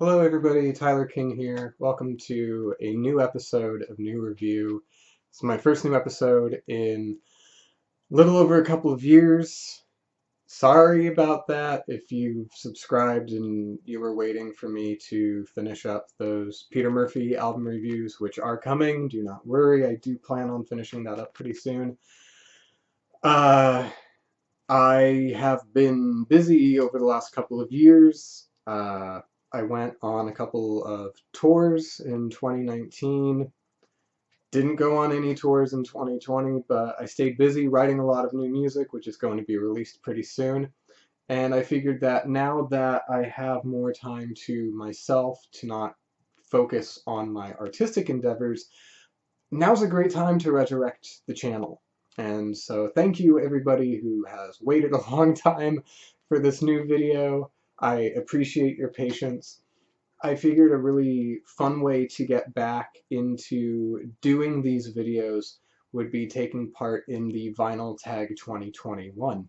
Hello everybody, Tyler King here. Welcome to a new episode of NuReview. It's my first new episode in a little over a couple of years. Sorry about that if you've subscribed and you were waiting for me to finish up those Peter Murphy album reviews, which are coming. Do not worry, I do plan on finishing that up pretty soon. Uh, I have been busy over the last couple of years. I went on a couple of tours in 2019. Didn't go on any tours in 2020, but I stayed busy writing a lot of new music, which is going to be released pretty soon. And I figured that now that I have more time to myself to not focus on my artistic endeavors, now's a great time to resurrect the channel. And so thank you everybody who has waited a long time for this new video. I appreciate your patience. I figured a really fun way to get back into doing these videos would be taking part in the Vinyl Tag 2021.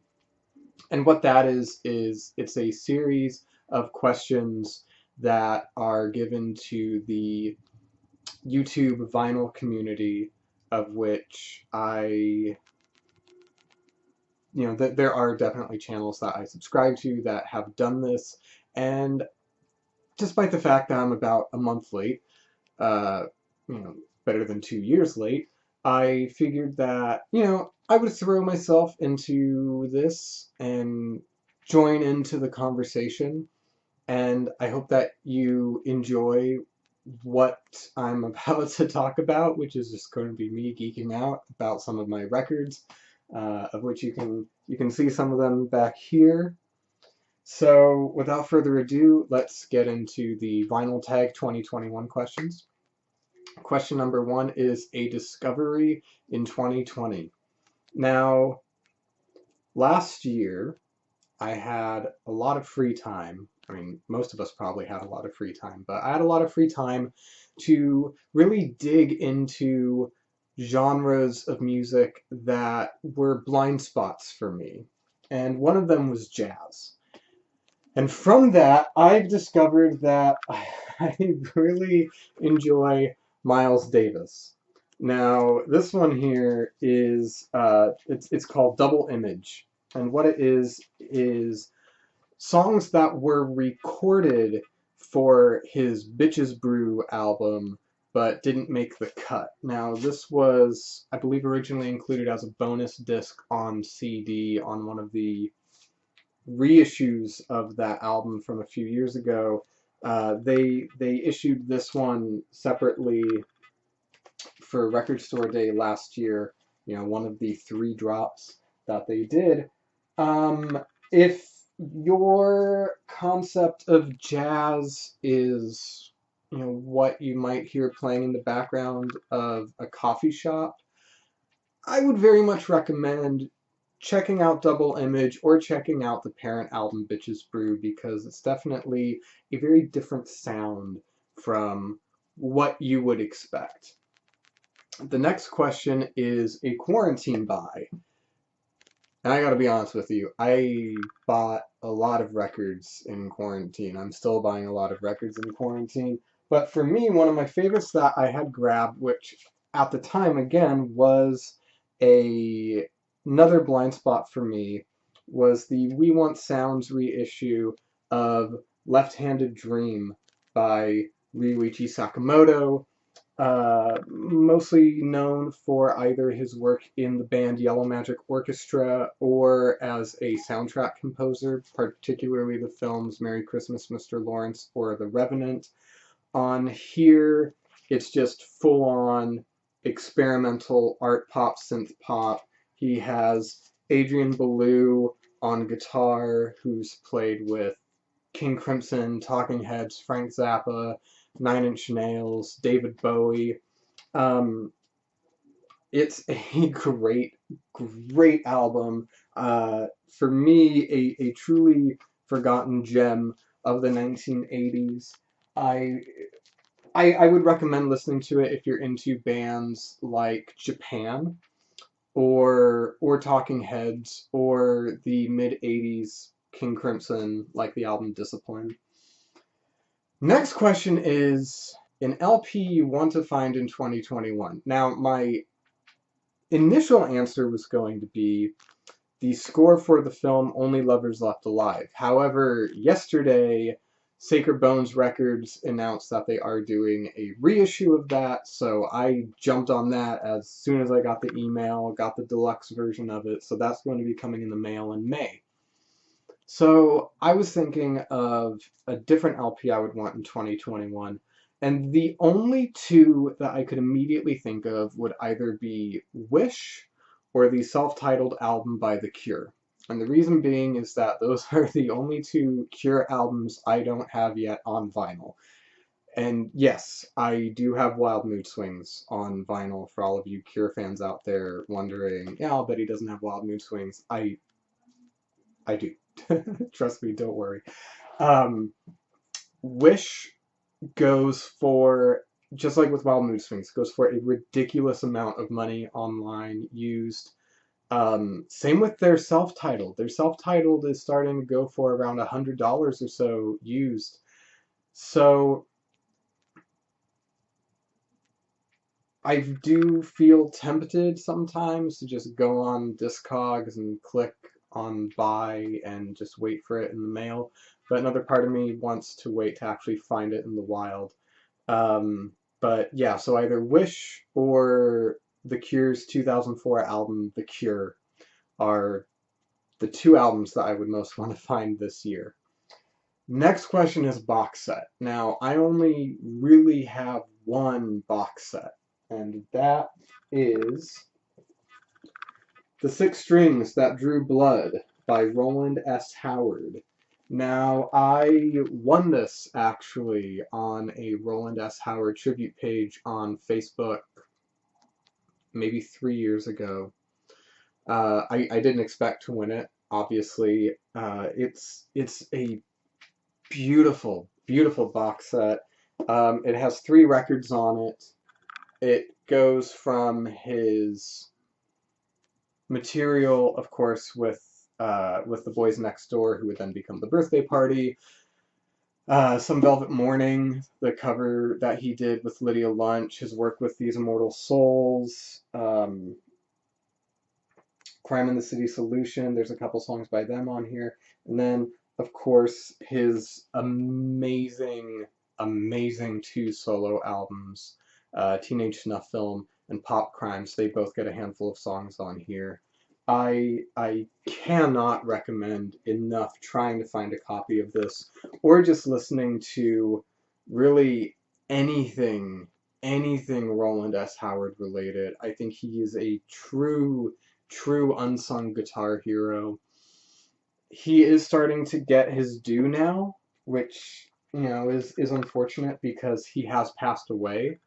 And what that is it's a series of questions that are given to the YouTube vinyl community, of which there are definitely channels that I subscribe to that have done this, and despite the fact that I'm about a month late, uh, better than 2 years late, I figured that, I would throw myself into this and join into the conversation, and I hope that you enjoy what I'm about to talk about, which is just going to be me geeking out about some of my records, of which you can see some of them back here. So without further ado, let's get into the Vinyl Tag 2021 questions. Question number one is a discovery in 2020. Now, last year, I had a lot of free time. I mean, most of us probably had a lot of free time, but I had a lot of free time to really dig into genres of music that were blind spots for me. And one of them was jazz. And from that, I've discovered that I really enjoy Miles Davis. Now, this one here is it's called Double Image, and what it is songs that were recorded for his Bitches Brew album, but didn't make the cut. Now, this was, I believe, originally included as a bonus disc on CD on one of the reissues of that album from a few years ago. They issued this one separately for Record Store Day last year. One of the 3 drops that they did. If your concept of jazz is, what you might hear playing in the background of a coffee shop, I would very much recommend checking out Double Image or checking out the parent album Bitches Brew, because it's definitely a very different sound from what you would expect. The next question is a quarantine buy. And I gotta be honest with you, I bought a lot of records in quarantine. I'm still buying a lot of records in quarantine. But for me, one of my favorites that I had grabbed, which at the time, again, was another blind spot for me, was the We Want Sounds reissue of Left-Handed Dream by Ryuichi Sakamoto, mostly known for either his work in the band Yellow Magic Orchestra or as a soundtrack composer, particularly the films Merry Christmas, Mr. Lawrence or The Revenant. On here, it's just full-on experimental art pop, synth pop. He has Adrian Belew on guitar, who's played with King Crimson, Talking Heads, Frank Zappa, Nine Inch Nails, David Bowie. Um, it's a great album. For me, a truly forgotten gem of the 1980s. I, I would recommend listening to it if you're into bands like Japan or Talking Heads or the mid 80s King Crimson, like the album Discipline. Next question is an LP you want to find in 2021. Now, my initial answer was going to be the score for the film Only Lovers Left Alive. However, yesterday, Sacred Bones Records announced that they are doing a reissue of that, so I jumped on that as soon as I got the email, got the deluxe version of it, so that's going to be coming in the mail in May. So I was thinking of a different LP I would want in 2021, and the only two that I could immediately think of would either be Wish or the self-titled album by The Cure. And the reason being is that those are the only two Cure albums I don't have yet on vinyl. And yes, I do have Wild Mood Swings on vinyl for all of you Cure fans out there wondering, yeah, I'll bet he doesn't have Wild Mood Swings. I do. Trust me, don't worry. Um, Wish goes for, just like with Wild Mood Swings, goes for a ridiculous amount of money online used. Same with their self-titled. Their self-titled is starting to go for around $100 or so used. So I do feel tempted sometimes to just go on Discogs and click on buy and just wait for it in the mail. But another part of me wants to wait to actually find it in the wild. But yeah, so either Wish or The Cure's 2004 album, The Cure, are the two albums that I would most want to find this year. Next question is box set. Now, I only really have one box set, and that is The Six Strings That Drew Blood by Roland S. Howard. Now, I won this actually on a Roland S. Howard tribute page on Facebook maybe 3 years ago. I didn't expect to win it, obviously. It's a beautiful, beautiful box set. It has 3 records on it. It goes from his material, of course, with the Boys Next Door, who would then become the Birthday Party. Some Velvet Morning, the cover that he did with Lydia Lunch, his work with These Immortal Souls, Crime in the City Solution. There's a couple songs by them on here. And then, of course, his amazing, amazing 2 solo albums, Teenage Snuff Film and Pop Crimes. They both get a handful of songs on here. I cannot recommend enough trying to find a copy of this or just listening to really anything Roland S. Howard related. I think he is a true unsung guitar hero. He is starting to get his due now, which, you know, is unfortunate because he has passed away.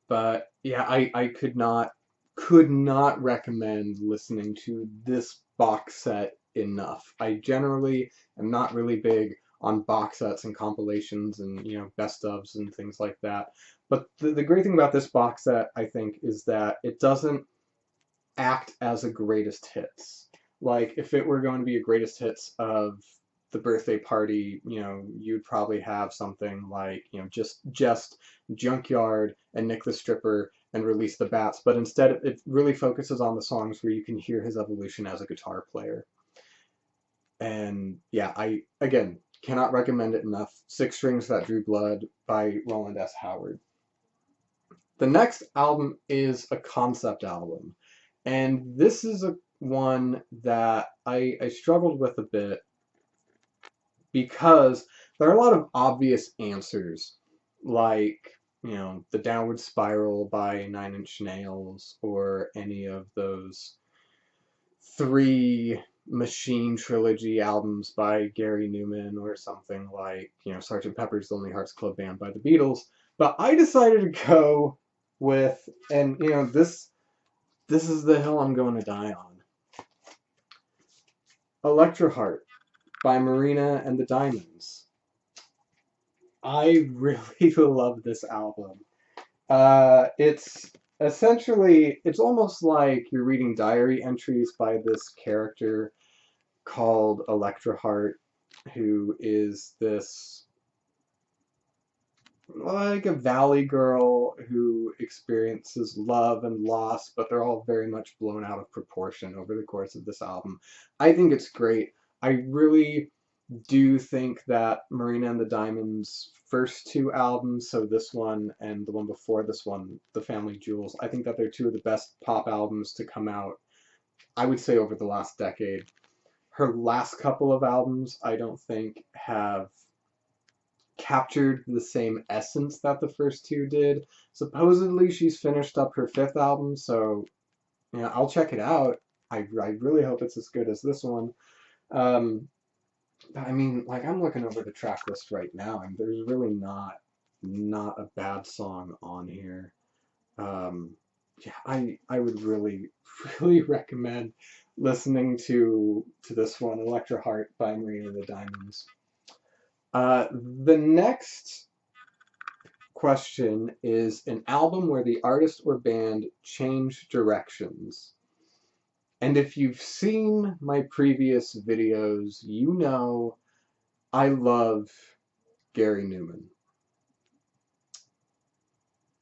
But yeah, I could not recommend listening to this box set enough. I generally am not really big on box sets and compilations and, you know, best ofs and things like that. But the great thing about this box set, I think, is that it doesn't act as a greatest hits. Like, if it were going to be a greatest hits of the Birthday Party, you know, you'd probably have something like, you know, just Junkyard and Nick the Stripper and Release the Bats, but instead it really focuses on the songs where you can hear his evolution as a guitar player. And yeah, I, again, cannot recommend it enough. Six Strings That Drew Blood by Roland S. Howard. The next album is a concept album. And this is one that I struggled with a bit because there are a lot of obvious answers, like, you know, The Downward Spiral by Nine Inch Nails, or any of those 3 Machine trilogy albums by Gary Newman, or something like, you know, Sgt. Pepper's Lonely Hearts Club Band by the Beatles. But I decided to go with, and you know, this is the hill I'm going to die on, Electra Heart by Marina and the Diamonds. I really love this album. It's essentially, it's almost like you're reading diary entries by this character called Electra Heart. who is this, like, a valley girl who experiences love and loss, but they're all very much blown out of proportion over the course of this album. I think it's great. I really do think that Marina and the Diamonds' first two albums, so this one and the one before this one, The Family Jewels, I think that they're two of the best pop albums to come out, I would say, over the last decade. Her last couple of albums, I don't think, have captured the same essence that the first two did. Supposedly, she's finished up her fifth album, so I'll check it out. I really hope it's as good as this one. Um, I mean, like, I'm looking over the track list right now, and there's really not a bad song on here. Um, yeah, I would really really recommend listening to this one, Electra Heart by Marina and the Diamonds. The next question is an album where the artist or band changed directions. And if you've seen my previous videos, you know I love Gary Numan.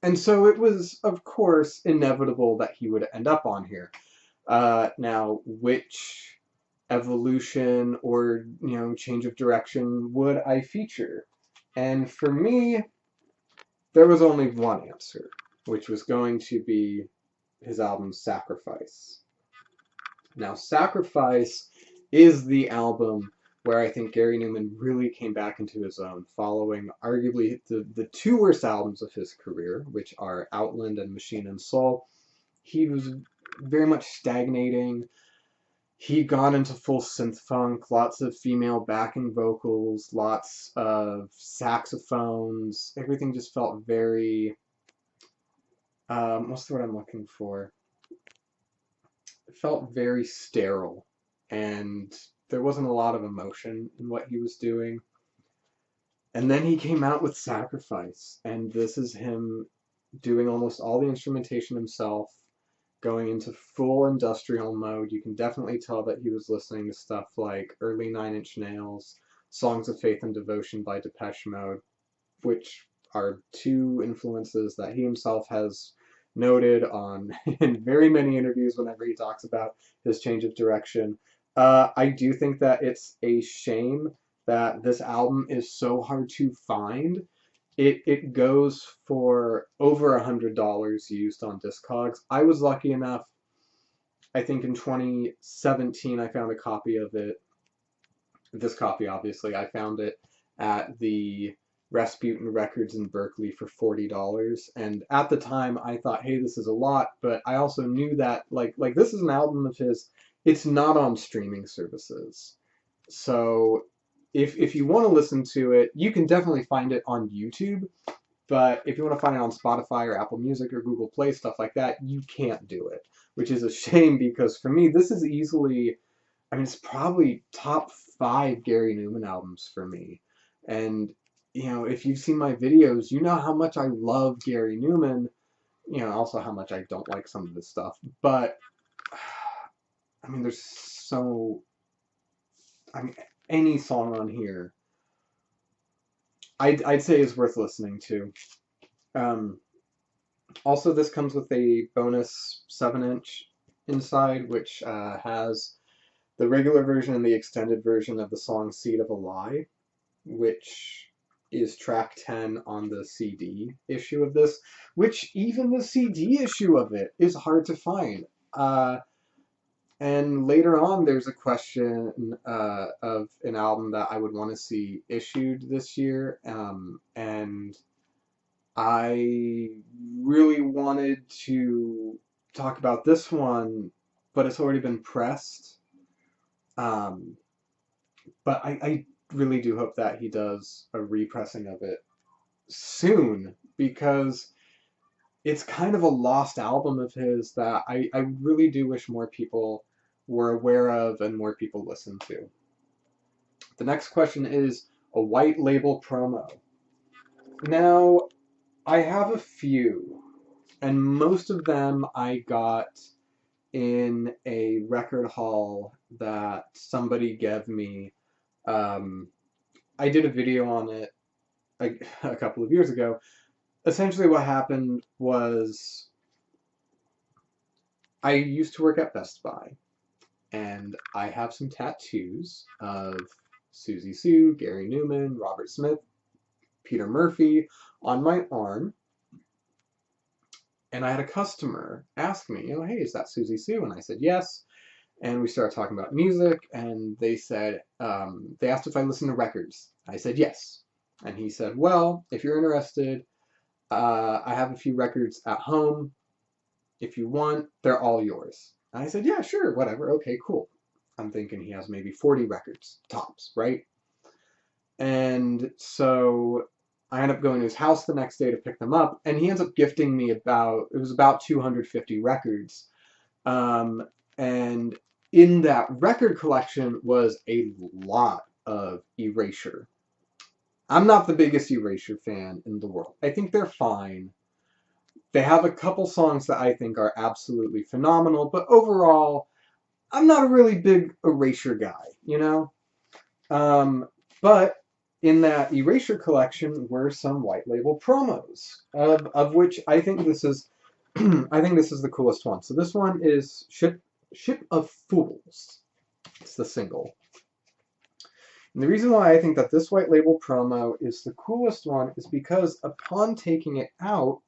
And so it was, of course, inevitable that he would end up on here. Now, which evolution or, change of direction would I feature? And for me, there was only one answer, which was going to be his album Sacrifice. Now, Sacrifice is the album where I think Gary Numan really came back into his own, following arguably the two worst albums of his career, which are Outland and Machine and Soul. He was very much stagnating. He'd gone into full synth funk, lots of female backing vocals, lots of saxophones. Everything just felt very, what's the word I'm looking for? It felt very sterile, and there wasn't a lot of emotion in what he was doing. And then he came out with Sacrifice, and this is him doing almost all the instrumentation himself, going into full industrial mode. You can definitely tell that he was listening to stuff like early Nine Inch Nails, Songs of Faith and Devotion by Depeche Mode, which are two influences that he himself has noted on in very many interviews whenever he talks about his change of direction. I do think that it's a shame that this album is so hard to find. It goes for over $100 used on Discogs. I was lucky enough, I think in 2017, I found a copy of it. This copy, obviously, I found it at the Rasputin Records in Berkeley for $40. And at the time, I thought, hey, this is a lot. But I also knew that, like this is an album of his. It's not on streaming services. So if you want to listen to it, you can definitely find it on YouTube. But if you want to find it on Spotify or Apple Music or Google Play, stuff like that, you can't do it. Which is a shame, because for me, this is easily, I mean, it's probably top 5 Gary Numan albums for me. And, if you've seen my videos, you know how much I love Gary Numan, also how much I don't like some of his stuff. But, I mean, any song on here, I'd say is worth listening to. Also, this comes with a bonus 7-inch inside, which has the regular version and the extended version of the song Seed of a Lie, which is track 10 on the CD issue of this, which even the CD issue of it is hard to find. And later on, there's a question of an album that I would want to see issued this year, and I really wanted to talk about this one, but it's already been pressed. But I really do hope that he does a repressing of it soon, because it's kind of a lost album of his that I really do wish more people were aware of and more people listen to. The next question is a white label promo. Now, I have a few, and most of them I got in a record haul that somebody gave me I did a video on it a couple of years ago. Essentially what happened was I used to work at Best Buy, and I have some tattoos of Susie Sue, Gary Newman, Robert Smith, Peter Murphy on my arm. And I had a customer ask me, hey, is that Susie Sue? And I said, yes. And we started talking about music, and they said, they asked if I listened to records. I said, yes. And he said, well, if you're interested, I have a few records at home. If you want, they're all yours. And I said, yeah, sure, whatever. Okay, cool. I'm thinking he has maybe 40 records, tops, right? And so I end up going to his house the next day to pick them up, and he ends up gifting me about 250 records. And in that record collection was a lot of Erasure. I'm not the biggest Erasure fan in the world. I think they're fine. They have a couple songs that I think are absolutely phenomenal, but overall, I'm not a really big Erasure guy, you know? But in that Erasure collection were some white label promos, of which I think this is I think this is the coolest one. So this one is Ship of Fools. It's the single. And the reason why I think that this white label promo is the coolest one is because upon taking it out,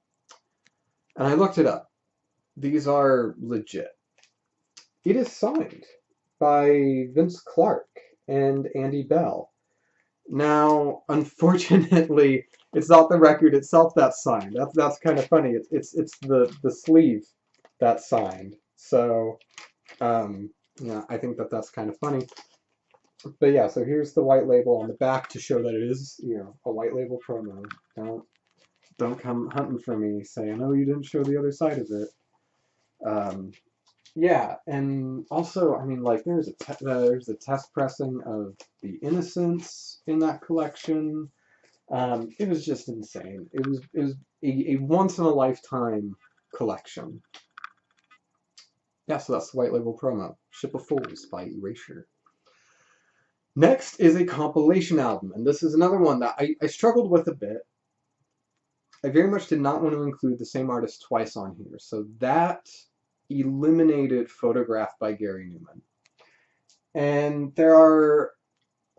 and I looked it up, these are legit. It is signed by Vince Clarke and Andy Bell. Now, unfortunately, it's not the record itself that's signed. That's kind of funny. It's the sleeve that's signed. So, yeah, I think that that's kind of funny. But yeah, so here's the white label on the back to show that it is, a white label promo. Don't come hunting for me saying, oh, you didn't show the other side of it. Yeah, and also, I mean, like, there's a test pressing of The Innocents in that collection. It was just insane. It was a once in a lifetime collection. Yeah, so that's the white label promo, Ship of Fools by Erasure. Next is a compilation album, and this is another one that I struggled with a bit. I very much did not want to include the same artist twice on here, so that eliminated Photographed by Gary Newman. And there are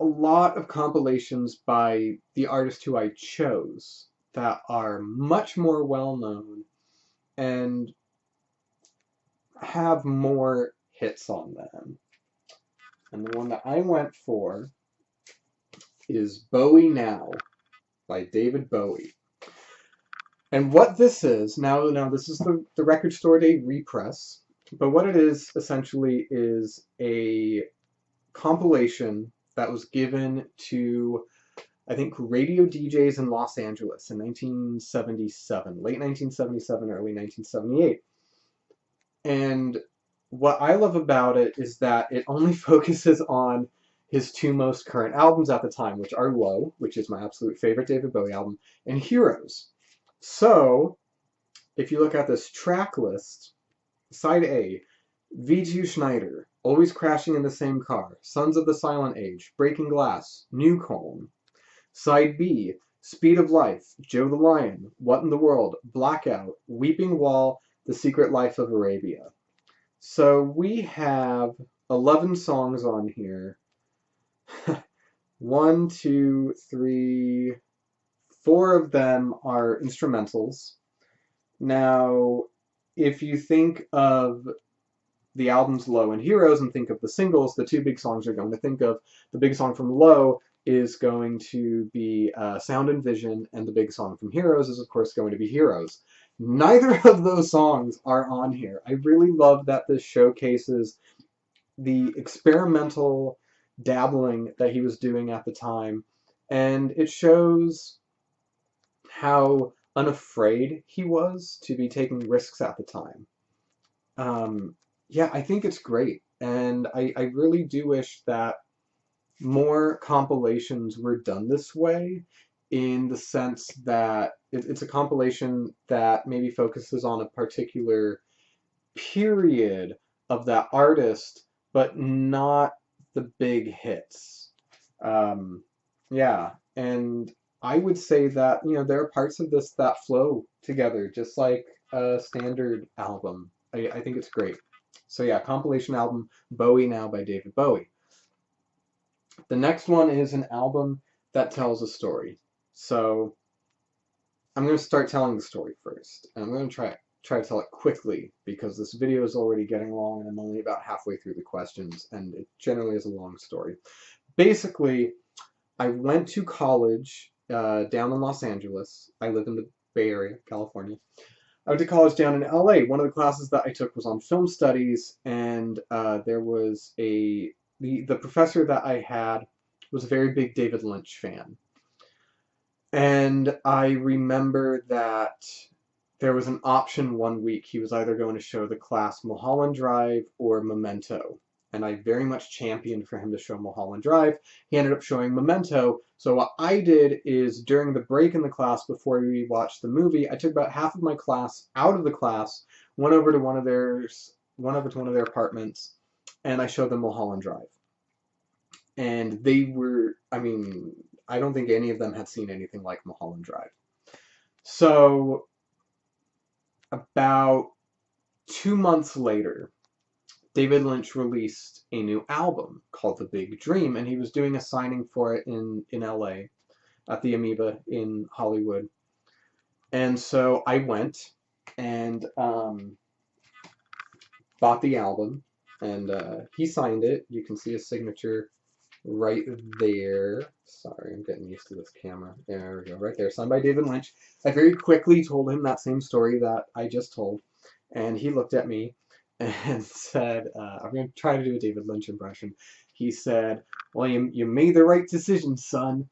a lot of compilations by the artist who I chose that are much more well-known and have more hits on them. And the one that I went for is Bowie Now by David Bowie. And what this is, now this is the Record Store Day repress, but what it is essentially is a compilation that was given to, I think, radio DJs in Los Angeles in 1977, late 1977, early 1978. And what I love about it is that it only focuses on his two most current albums at the time, which are Low, which is my absolute favorite David Bowie album, and Heroes. So, if you look at this track list, side A, V2 Schneider, Always Crashing in the Same Car, Sons of the Silent Age, Breaking Glass, New Colm. Side B, Speed of Life, Joe the Lion, What in the World, Blackout, Weeping Wall, The Secret Life of Arabia. So we have 11 songs on here. 1, 2, 3, 4 of them are instrumentals. Now, if you think of the albums Low and Heroes and think of the singles, the two big songs you're going to think of, the big song from Low is going to be Sound and Vision, and the big song from Heroes is, of course, going to be Heroes. Neither of those songs are on here. I really love that this showcases the experimental dabbling that he was doing at the time, and it shows how unafraid he was to be taking risks at the time. Yeah, I think it's great, and I really do wish that more compilations were done this way, in the sense that it's a compilation that maybe focuses on a particular period of that artist, but not the big hits. Yeah, and I would say that, there are parts of this that flow together, just like a standard album. I think it's great. So yeah, compilation album, Bowie Now by David Bowie. The next one is an album that tells a story. So I'm going to start telling the story first, and I'm going to try to tell it quickly because this video is already getting long and I'm only about halfway through the questions, and it generally is a long story. Basically, I went to college down in Los Angeles. I live in the Bay Area, California. I went to college down in LA. One of the classes that I took was on film studies, and there was the professor that I had was a very big David Lynch fan. And I remember that there was an option one week. He was either going to show the class Mulholland Drive or Memento. And I very much championed for him to show Mulholland Drive. He ended up showing Memento. So what I did is during the break in the class before we watched the movie, I took about half of my class out of the class, went over to one of their apartments, and I showed them Mulholland Drive. And they were, I mean, I don't think any of them had seen anything like Mulholland Drive. So about 2 months later, David Lynch released a new album called The Big Dream, and he was doing a signing for it in LA at the Amoeba in Hollywood. And so I went and bought the album, and he signed it. You can see his signature right there. Sorry, I'm getting used to this camera. There we go, right there. Signed by David Lynch. I very quickly told him that same story that I just told, and he looked at me and said, I'm going to try to do a David Lynch impression. He said, well, you made the right decision, son.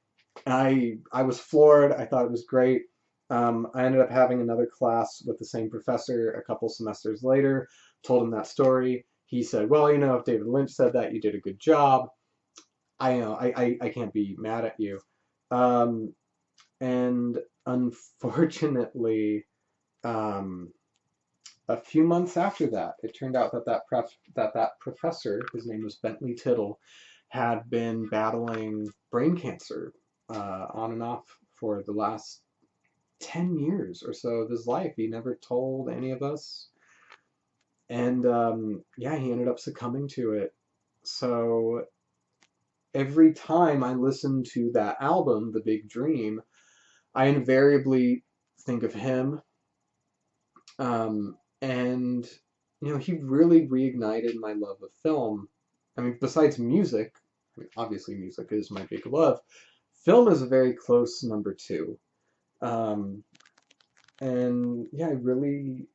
I was floored. I thought it was great. I ended up having another class with the same professor a couple semesters later, told him that story. He said, well, if David Lynch said that, you did a good job. I know, I can't be mad at you. And unfortunately, a few months after that, it turned out that professor, his name was Bentley Tittle, had been battling brain cancer on and off for the last 10 years or so of his life. He never told any of us. And yeah, he ended up succumbing to it. So every time I listen to that album, The Big Dream, I invariably think of him. And, he really reignited my love of film. I mean, besides music, obviously music is my big love, film is a very close number two. And yeah, I really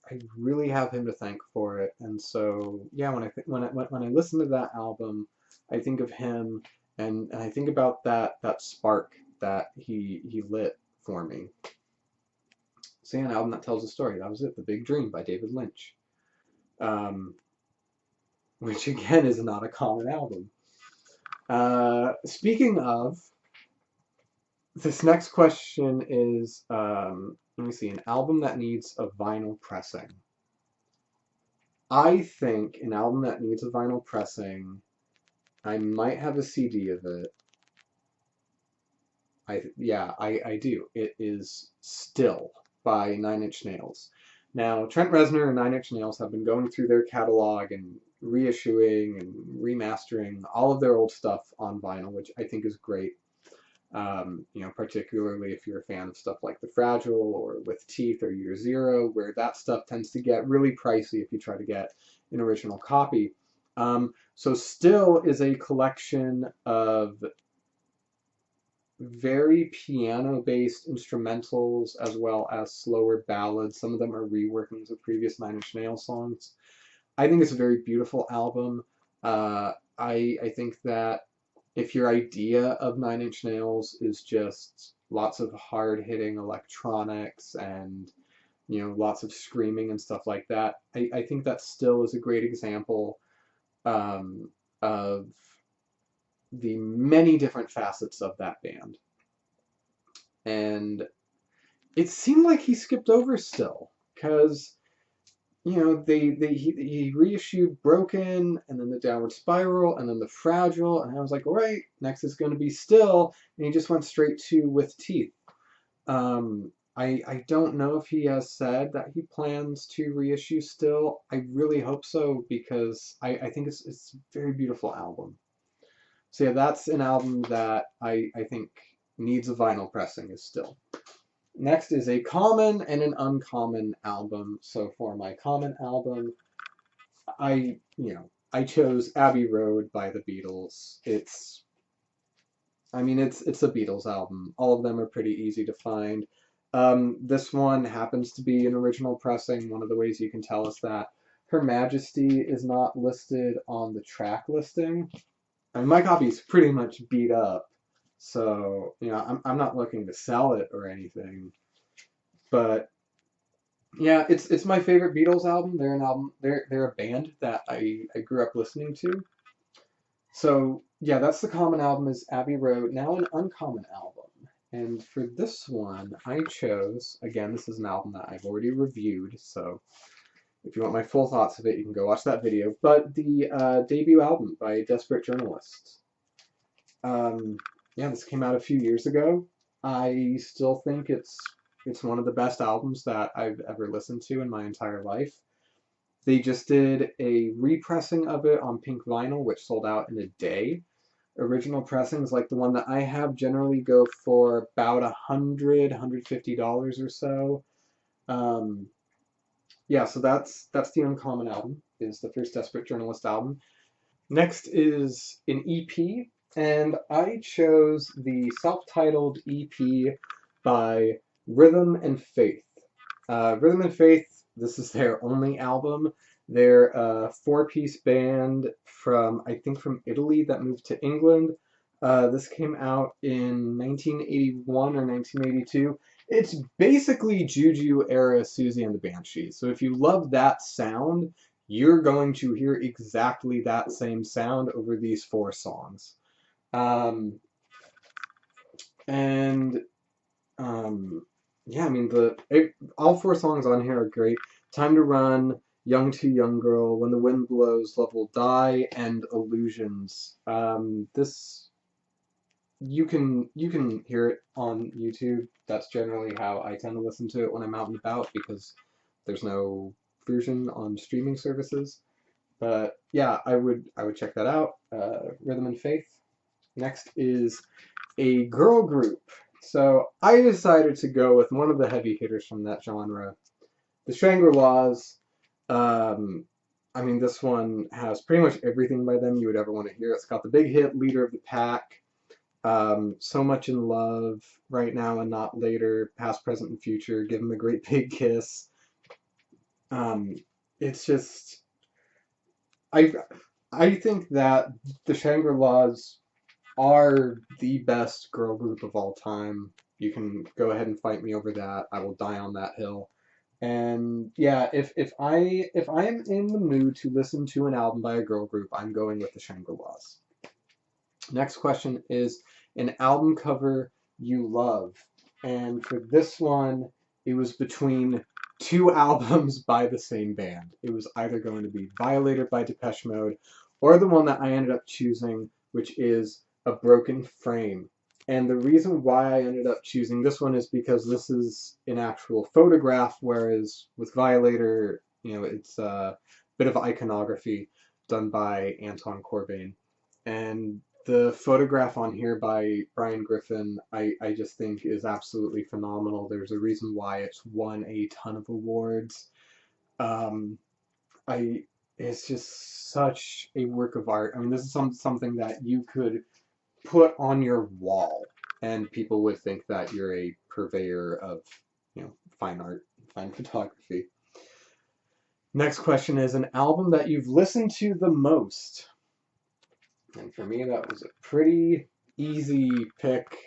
have him to thank for it. And so yeah, when I listen to that album, I think of him, and I think about that spark that he lit for me. So yeah, an album that tells a story. That was it, The Big Dream by David Lynch. Which again is not a common album. Speaking of, this next question is, let me see, an album that needs a vinyl pressing. I think an album that needs a vinyl pressing, I might have a CD of it. I do. It is Still by Nine Inch Nails. Now, Trent Reznor and Nine Inch Nails have been going through their catalog and reissuing and remastering all of their old stuff on vinyl, which I think is great. Particularly if you're a fan of stuff like The Fragile or With Teeth or Year Zero, where that stuff tends to get really pricey if you try to get an original copy. So Still is a collection of very piano-based instrumentals as well as slower ballads. Some of them are reworkings of previous Nine Inch Nails songs. I think it's a very beautiful album. I think that if your idea of Nine Inch Nails is just lots of hard-hitting electronics and lots of screaming and stuff like that, I think that Still is a great example of the many different facets of that band. And it seemed like he skipped over Still, because you know, he reissued Broken, and then the Downward Spiral, and then the Fragile, and I was like, all right, next is going to be Still, and he just went straight to With Teeth. I don't know if he has said that he plans to reissue Still. I really hope so because I think it's a very beautiful album. So yeah, that's an album that I think needs a vinyl pressing is Still. Next is a common and an uncommon album. So for my common album, I chose Abbey Road by the Beatles. It's a Beatles album. All of them are pretty easy to find. This one happens to be an original pressing. One of the ways you can tell is that Her Majesty is not listed on the track listing. And my copy's pretty much beat up, so I'm not looking to sell it or anything. But yeah, it's my favorite Beatles album. They're an album. They're a band that I grew up listening to. So yeah, that's the common album is Abbey Road. Now an uncommon album. And for this one, I chose, again, this is an album that I've already reviewed, so if you want my full thoughts of it, you can go watch that video. But the debut album by Desperate Journalists. Yeah, this came out a few years ago. I still think it's one of the best albums that I've ever listened to in my entire life. They just did a repressing of it on pink vinyl, which sold out in a day. Original pressings, like the one that I have, generally go for about $150 or so. Um, yeah, so that's the Uncommon album. Is the first Desperate Journalist album. Next is an EP, and I chose the self-titled EP by Rhythm and Faith. Rhythm and Faith, this is their only album. They're a four-piece band from, I think, from Italy that moved to England. This came out in 1981 or 1982. It's basically Juju era Susie and the Banshees. So if you love that sound, you're going to hear exactly that same sound over these four songs. Um, and yeah, I mean all four songs on here are great. Time to Run, Young to Young Girl, When the Wind Blows, Love Will Die, and Illusions. This you can hear it on YouTube. That's generally how I tend to listen to it when I'm out and about because there's no version on streaming services. But yeah, I would check that out. Rhythm and Faith. Next is a girl group. So I decided to go with one of the heavy hitters from that genre, the Shangri-Las. Um, this one has pretty much everything by them you would ever want to hear. It's got the big hit, Leader of the Pack, So Much in Love, Right Now and Not Later, Past, Present, and Future, Give 'Em a Great Big Kiss. Um, it's just, I, I think that the Shangri-Las are the best girl group of all time. You can go ahead and fight me over that. I will die on that hill. And yeah, if I am in the mood to listen to an album by a girl group, I'm going with the Shangri-Las. Next question is an album cover you love. And for this one, it was between two albums by the same band. It was either going to be Violator by Depeche Mode or the one that I ended up choosing, which is A Broken Frame. And the reason why I ended up choosing this one is because this is an actual photograph, whereas with Violator, it's a bit of iconography done by Anton Corbijn. And the photograph on here by Brian Griffin, I just think is absolutely phenomenal. There's a reason why it's won a ton of awards. Um, I It's just such a work of art. This is something that you could put on your wall, and people would think that you're a purveyor of, fine art, fine photography. Next question is an album that you've listened to the most. And for me, that was a pretty easy pick.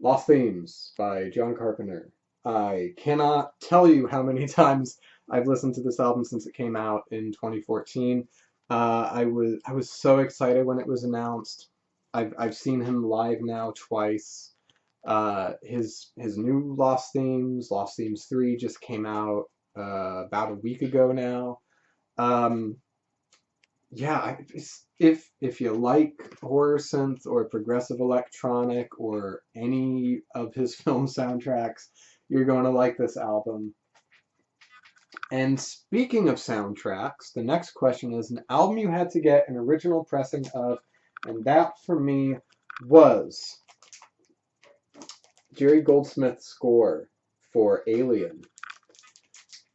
Lost Themes by John Carpenter. I cannot tell you how many times I've listened to this album since it came out in 2014. I was so excited when it was announced. I've seen him live now twice. His new Lost Themes 3 just came out. about a week ago now. Um, yeah, if you like horror synth or progressive electronic or any of his film soundtracks, you're going to like this album. And speaking of soundtracks, the next question is an album you had to get an original pressing of, and that for me was Jerry Goldsmith's score for Alien.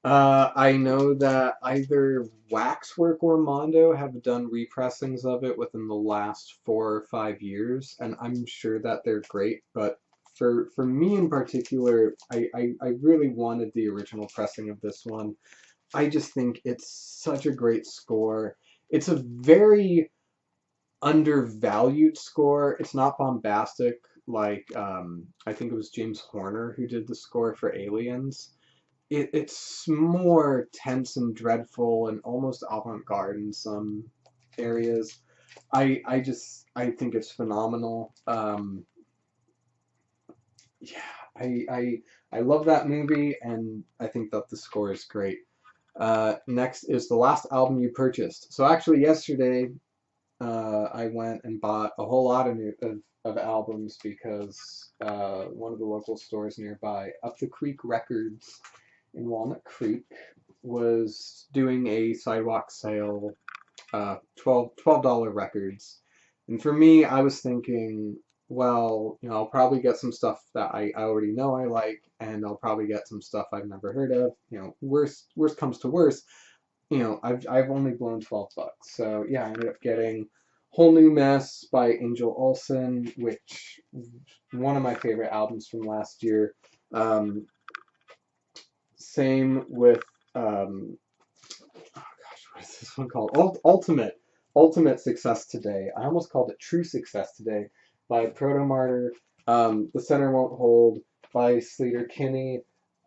I know that either Waxwork or Mondo have done repressings of it within the last 4 or 5 years, and I'm sure that they're great, but for me in particular, I really wanted the original pressing of this one. I just think it's such a great score. It's a very undervalued score. It's not bombastic like I think it was James Horner who did the score for Aliens. It's more tense and dreadful and almost avant-garde in some areas. I think it's phenomenal. Yeah, I, I I love that movie and I think that the score is great. Next is the last album you purchased. So actually yesterday, I went and bought a whole lot of albums because one of the local stores nearby, Up the Creek Records in Walnut Creek, was doing a sidewalk sale, $12 records. And for me, I was thinking, well, I'll probably get some stuff that I already know I like, and I'll probably get some stuff I've never heard of. Worst comes to worst, I've only blown $12. So yeah, I ended up getting Whole New Mess by Angel Olsen, which is one of my favorite albums from last year. Same with oh gosh, what is this one called? Ultimate Success Today. I almost called it True Success Today by Proto Martyr. The Center Won't Hold by Sleater Kinney.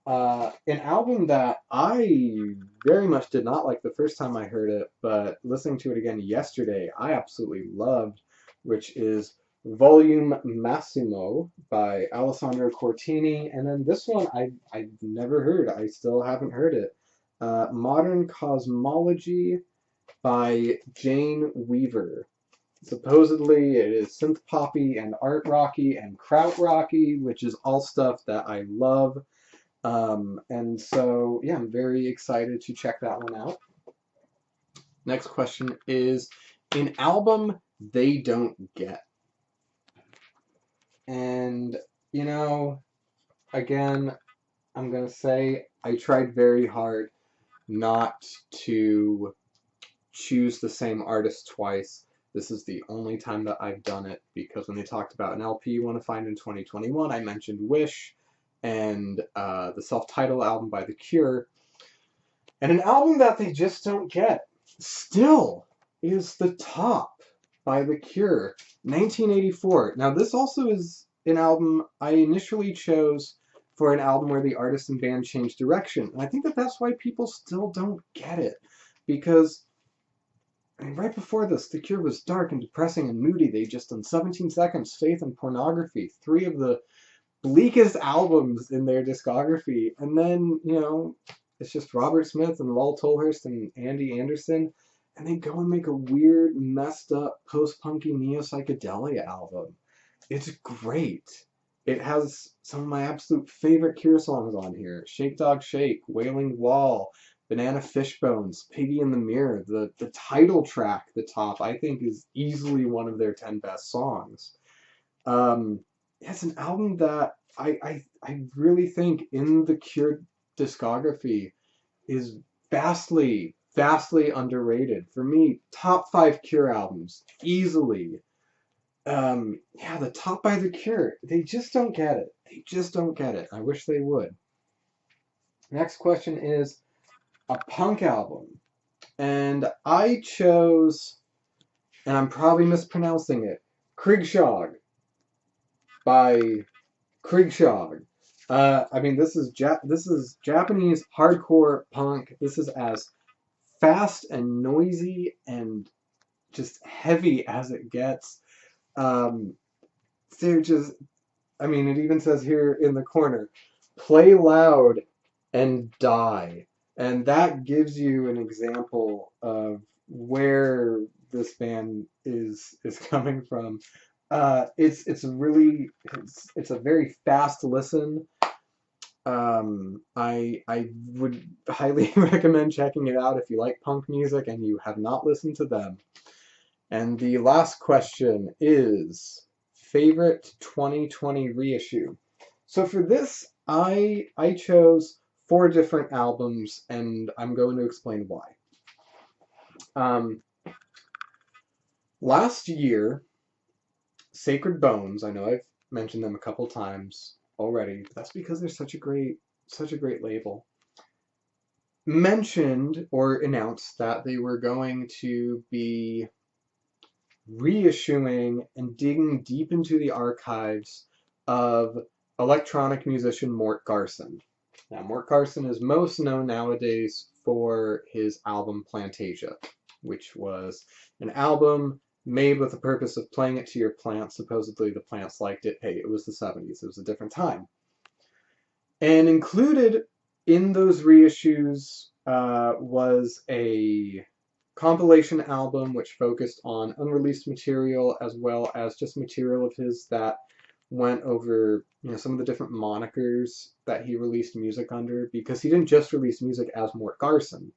An album that I very much did not like the first time I heard it, but listening to it again yesterday, I absolutely loved, which is Volume Massimo by Alessandro Cortini. And then this one I've never heard. I still haven't heard it. Modern Cosmology by Jane Weaver. Supposedly it is synth poppy and art rocky and kraut rocky, which is all stuff that I love. And so, yeah, I'm very excited to check that one out. Next question is an album they don't get. And, again, I'm going to say I tried very hard not to choose the same artist twice. This is the only time that I've done it because when they talked about an LP you want to find in 2021, I mentioned Wish and the self-titled album by The Cure. And an album that they just don't get still is The Top by The Cure, 1984. Now, this also is an album I initially chose for an album where the artist and band changed direction. And I think that that's why people still don't get it. Because right before this, The Cure was dark and depressing and moody. They just done 17 Seconds, Faith, and Pornography. Three of the bleakest albums in their discography. And then, it's just Robert Smith and Lol Tolhurst and Andy Anderson, and they go and make a weird, messed up, post-punky neo-psychedelia album. It's great. It has some of my absolute favorite Cure songs on here. Shake Dog Shake, Wailing Wall, Banana Fishbones, Piggy in the Mirror. The title track, The Top, I think is easily one of their 10 best songs. It's an album that I really think in the Cure discography is vastly underrated. For me, top 5 Cure albums, easily. The Top by The Cure. They just don't get it. They just don't get it. I wish they would. Next question is a punk album. And I chose, and I'm probably mispronouncing it, Kriegshog by Kriegshog. This is Japanese hardcore punk. This is as fast and noisy and just heavy as it gets. They're just, it even says here in the corner, play loud and die. And that gives you an example of where this band is coming from. It's it's a very fast listen. I would highly recommend checking it out if you like punk music and you have not listened to them. And the last question is favorite 2020 reissue. So for this, I chose 4 different albums, and I'm going to explain why. Um, Last year, Sacred Bones. I know I've mentioned them a couple times already, but that's because they're such a great label. Mentioned or announced that they were going to be reissuing and digging deep into the archives of electronic musician Mort Garson. Now, Mort Garson is most known nowadays for his album Plantasia, which was an album made with the purpose of playing it to your plants. Supposedly the plants liked it. Hey, it was the 70s. It was a different time. And included in those reissues was a compilation album which focused on unreleased material as well as just material of his that went over some of the different monikers that he released music under, because he didn't just release music as Mort Garson.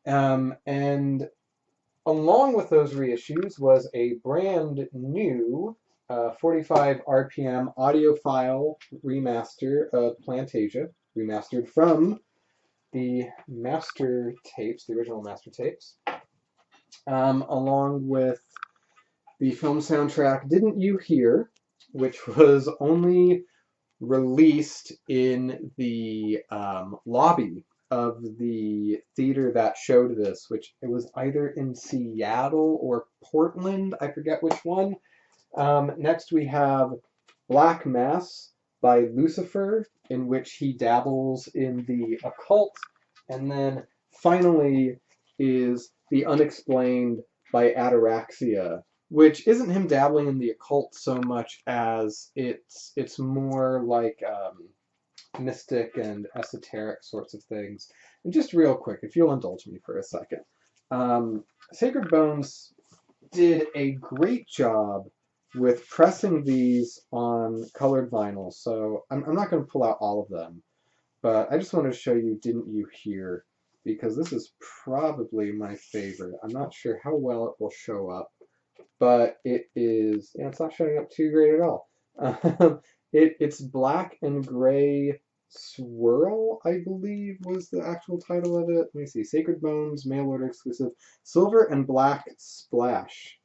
And along with those reissues was a brand new 45 RPM audiophile remaster of Plantasia, remastered from the master tapes, the original master tapes, along with the film soundtrack Didn't You Hear, which was only released in the lobby of the theater that showed this, which it was either in Seattle or Portland, I forget which one. Next we have Black Mass by Lucifer, in which he dabbles in the occult, and then finally is The Unexplained by Ataraxia, which isn't him dabbling in the occult so much as it's more like mystic and esoteric sorts of things. And just real quick, if you'll indulge me for a second, Sacred Bones did a great job with pressing these on colored vinyl. So I'm not going to pull out all of them, but I just wanted to show you Didn't You Hear, because this is probably my favorite. I'm not sure how well it will show up, but it is, it's not showing up too great at all. It's Black and Gray Swirl, I believe was the actual title of it. Let me see. Sacred Bones, mail order exclusive, Silver and Black Splash.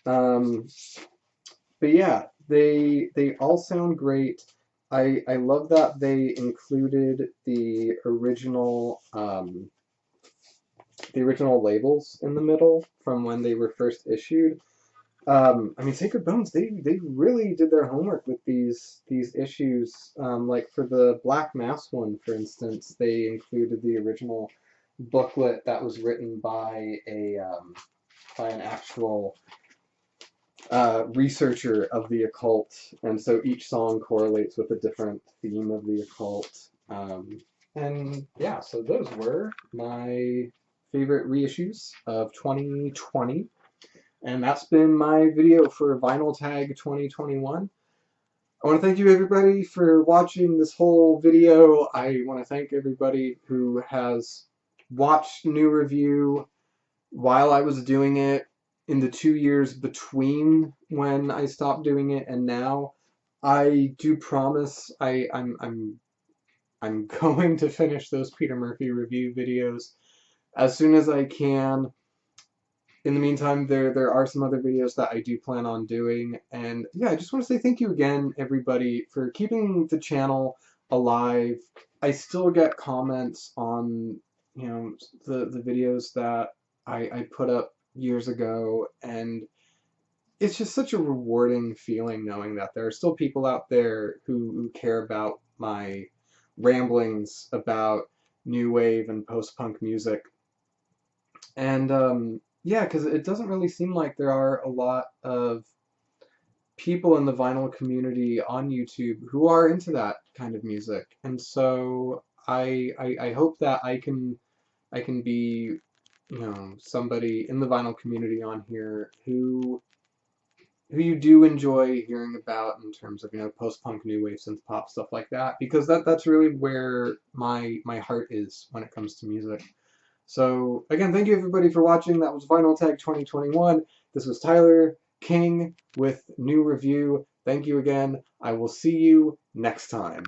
But yeah, they all sound great. I love that they included the original labels in the middle from when they were first issued. I mean, Sacred Bones, they really did their homework with these issues. Like for the Black Mass one, for instance, they included the original booklet that was written by an actual researcher of the occult, and so each song correlates with a different theme of the occult. And yeah, so those were my favorite reissues of 2020. And that's been my video for Vinyl Tag 2021. I want to thank you everybody for watching this whole video. I want to thank everybody who has watched NuReview while I was doing it in the 2 years between when I stopped doing it and now. I do promise I'm going to finish those Peter Murphy review videos as soon as I can. In the meantime, there are some other videos that I do plan on doing, and yeah, I just want to say thank you again, everybody, for keeping the channel alive. I still get comments on, the videos that I put up years ago, and it's just such a rewarding feeling knowing that there are still people out there who care about my ramblings about new wave and post-punk music. And yeah, because it doesn't really seem like there are a lot of people in the vinyl community on YouTube who are into that kind of music. And so I hope that I can be, you know, somebody in the vinyl community on here who you do enjoy hearing about in terms of, you know, post-punk, new wave, synth pop, stuff like that, because that's really where my heart is when it comes to music. So again, thank you everybody for watching. That was Vinyl Tag 2021. This was Tyler King with NuReview. Thank you again. I will see you next time.